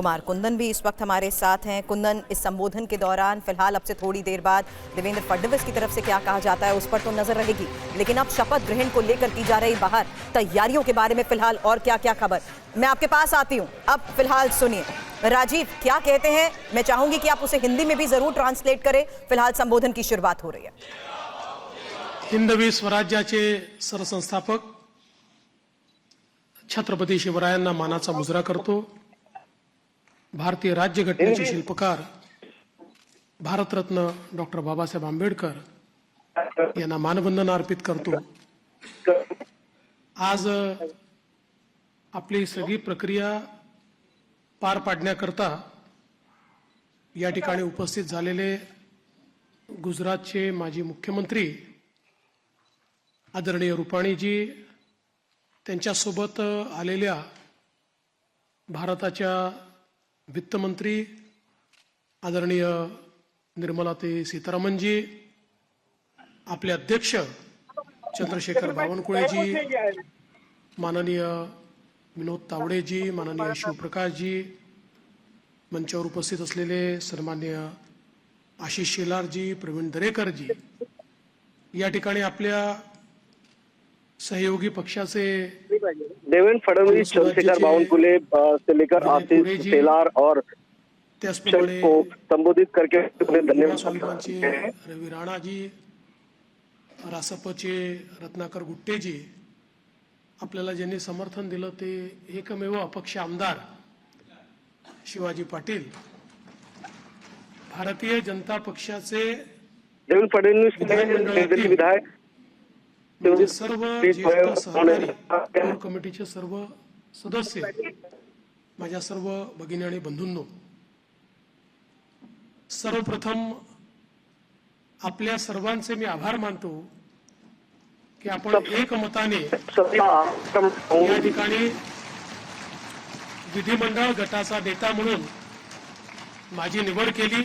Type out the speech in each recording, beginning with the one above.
कुमार कुंदन भी इस वक्त हमारे साथ हैं। कुंदन, इस संबोधन के दौरान फिलहाल अब से थोड़ी देर बाद देवेंद्र फडणवीस की तरफ से क्या कहा जाता है उस पर तो नजर रहेगी, लेकिन अब शपथ ग्रहण को लेकर की जा रही बाहर तैयारियों के बारे में फिलहाल और क्या क्या खबर, मैं आपके पास आती हूँ। अब फिलहाल सुनिए राजीव क्या कहते हैं, मैं चाहूंगी कि आप उसे हिंदी में भी जरूर ट्रांसलेट करें। फिलहाल संबोधन की शुरुआत हो रही है। हिंदवी स्वराज्याचे सरसंस्थापक छत्रपती शिवरायांना मानाचा मुजरा करतो। भारतीय राज्यघटनेचे शिल्पकार भारतरत्न डॉक्टर बाबासाहेब आंबेडकर यांना मानवंदना अर्पित करतो। आज आपली सगळी प्रक्रिया पार पाडण्याकरता या ठिकाणी उपस्थित झालेले गुजरातचे माजी मुख्यमंत्री आदरणीय रुपाणीजी, त्यांच्यासोबत आलेल्या भारताच्या वित्तमंत्री आदरणीय निर्मलाताई सीतारामनजी, आपले अध्यक्ष चंद्रशेखर बावनकुळेजी, माननीय विनोद तावडेजी, माननीय शिवप्रकाशजी, मंचावर उपस्थित असलेले सन्माननीय आशिष शेलारजी, प्रवीण दरेकरजी, या ठिकाणी आपल्या सहयोगी पक्षाचे देवेंद्र फडणवीस, चंद्रशेखर बावनकुळे से लेकर आशीष शेलार और को संबोधित करके धन्यवाद। रवि राणाजी, रासपचे रत्नाकर गुट्टेजी, आपल्याला ज्यांनी समर्थन दिलं ते एकमेव अपक्ष आमदार शिवाजी पाटील, भारतीय जनता पक्षाचे देवेंद्र फडणवीस विधायक म्हणजे सर्व ज्येष्ठ सहकारी कोर कमिटीचे सर्व सदस्य, माझ्या सर्व भगिनी आणि बंधूंनो, सर्वप्रथम आपल्या सर्वांचे मी आभार मानतो की आपण एकमताने या ठिकाणी विधिमंडळ गटाचा नेता म्हणून माझी निवड केली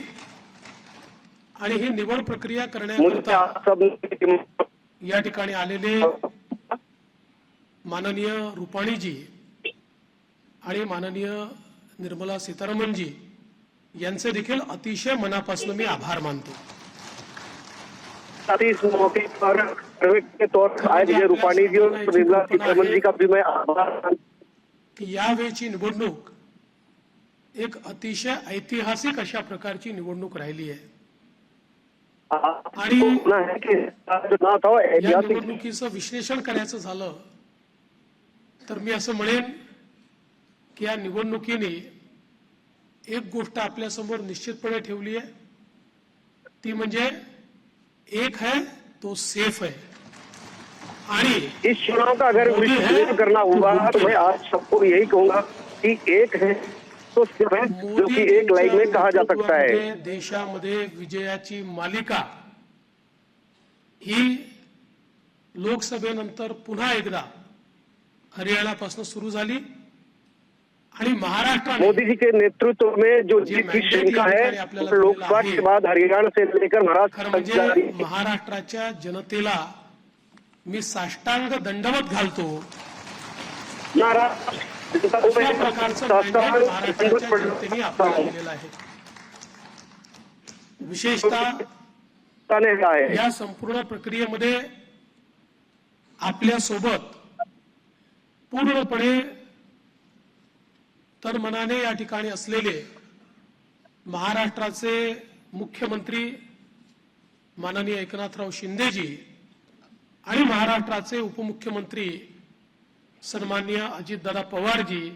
आणि ही निवड प्रक्रिया करण्याकरता या ठिकाणी आलेले माननीय रुपाणीजी आणि माननीय निर्मला सीतारामनजी यांचे देखील अतिशय मनापासून मी आभार मानतो। इस मौके पर के तौर पर आज ये रुपाणी जी और निर्मला सीतारमन जी का भी मैं आभार। यावेळची निवडणूक एक अतिशय ऐतिहासिक अशा प्रकारची निवडणूक राहिली आहे आणि या निवडणुकीचं विश्लेषण करायचं झालं तर मी असं म्हणेन की या निवडणुकीने एक गोष्ट आपल्या समोर निश्चितपणे ठेवली आहे, ती म्हणजे एक है तो सेफ है। आणि इस चुनाव का अगर विश्लेषण करना होगा तो मैं आज सबको यही कहूंगा कि एक है तो सिर्फ है, जो कि एक लाइन में कहा जा सकता है। देशामध्ये विजयाची मालिका ही लोकसभेनंतर पुन्हा एकदा हरियाणापासून सुरू झाली आणि महाराष्ट्र मोदी जी के नेतृत्व में जो जीत की श्रृंखला है लोकसभा के बाद हरियाणा से लेकर महाराष्ट्राच्या जनतेला मी साष्टांग दंडवत घालतो। विशेषतः या संपूर्ण प्रक्रियेमध्ये आपल्या सोबत पूर्णपणे तर मनाने या ठिकाणी असलेले महाराष्ट्राचे मुख्यमंत्री माननीय एकनाथराव शिंदेजी आणि महाराष्ट्राचे उपमुख्यमंत्री सन्माननीय अजितदादा पवारजी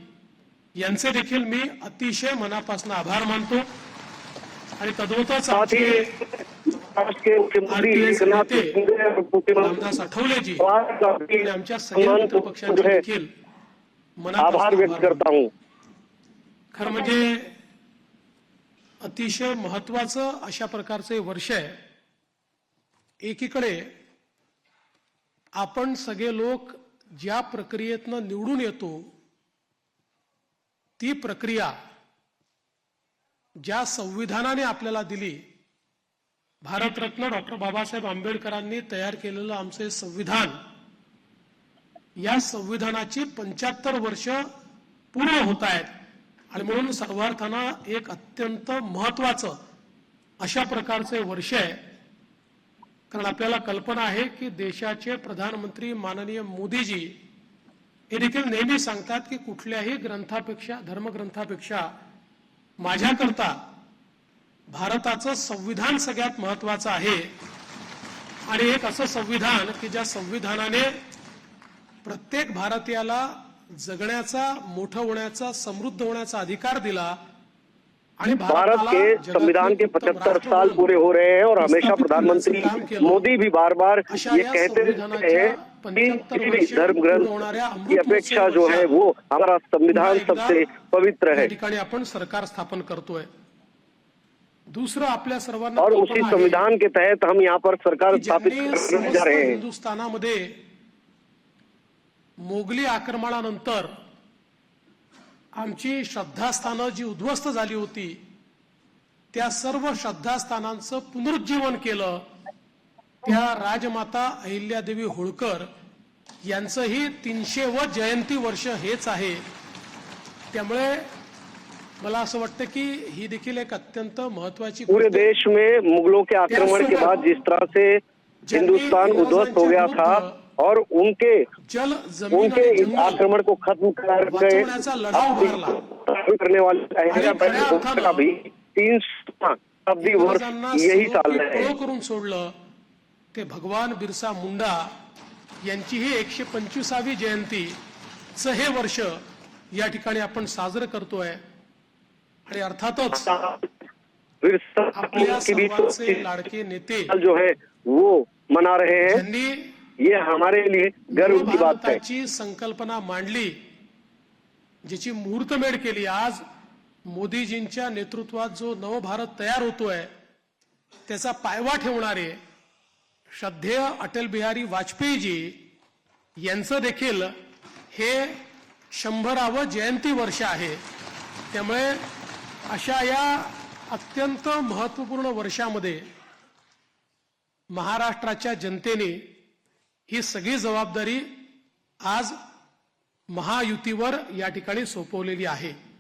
यांचे देखील मी अतिशय मनापासून आभार मानतो आणि तद्वतच रामदास आठवलेजी आणि आमच्या सगळ्या पक्षांचे देखील आभार व्यक्त करता हूं। खरं म्हणजे अतिशय महत्वाचं अशा प्रकारचे वर्ष आहे। एकीकडे आपण सगळे लोक ज्या प्रक्रियेतनं निवडून येतो ती प्रक्रिया ज्या संविधानाने आपल्याला दिली, भारतरत्न डॉक्टर बाबासाहेब आंबेडकरांनी तयार केलेलं आमचे संविधान, या संविधानाची 75 वर्ष पूर्ण होत आहेत आणि म्हणून सर्वार्थानं एक अत्यंत महत्वाचं अशा प्रकारचे वर्ष आहे. कारण आपल्याला कल्पना आहे की देशाचे प्रधानमंत्री माननीय मोदीजी हे देखील नेहमी सांगतात की कुठल्याही ग्रंथापेक्षा धर्मग्रंथापेक्षा माझ्याकरता भारताचं संविधान सगळ्यात महत्वाचं आहे. आणि एक असं संविधान की ज्या संविधानाने प्रत्येक भारतीयाला जगण्याचा, मोठं होण्याचा, समृद्ध होण्याचा अधिकार दिला. आणि भारत के संविधान के 75 साल पूरे हो रहे हैं और हमेशा प्रधानमंत्री मोदी भी बार बार ये कहते रहते हैं कि किसी भी धर्म ग्रंथ की अपेक्षा जो है वो हमारा संविधान सबसे पवित्र है. ठिकाणी आपण सरकार स्थापन करतोय. दूसरं आपल्या सर्वांना और उसी संविधान के तहत हम यहाँ पर सरकार स्थापित करने जा रहे हैं. हिंदुस्थानामध्ये मोगली आक्रमणानंतर आमची श्रद्धास्थानं जी उद्ध्वस्त झाली होती त्या सर्व श्रद्धास्थानांचं पुनरुज्जीवन केलं. त्या राजमाता अहिल्यादेवी होळकर यांचंही 300व जयंती वर्ष हेच आहे. त्यामुळे मला असं वाटतं की ही देखील एक अत्यंत महत्वाची पूरे देश में मुगलों के आक्रमण के बाद जिस तरह से हिंदुस्तान उद्ध्वस्त हो गया था और उनके इस आक्रमण को खत्म करने वाले का भी 300 शताब्दी वर्ष यही साल है. करून सोडलं ते भगवान बिरसा मुंडा यांची ही 125वी जयंतीचं हे वर्ष या ठिकाणी आपण साजरं करतोय. आणि अर्थातच आपल्या सर्वांचे लाडके नेते जो है वो मना रहे हैं. ज्यांनी ये हमारे लिए गर्व की बात है. भारताची संकल्पना मांडली, ज्याची मुहूर्तमेढ केली. आज मोदीजींच्या नेतृत्वात जो नवभारत तयार होतोय त्याचा पायवा ठेवणारे श्रद्धेय अटल बिहारी वाजपेयीजी यांचं देखील हे 100वे जयंती वर्ष आहे. त्यामुळे अशा या अत्यंत महत्वपूर्ण वर्षामध्ये महाराष्ट्राच्या जनतेने ही सगळी जबाबदारी आज महायुतीवर या ठिकाणी सोपवलेली आहे.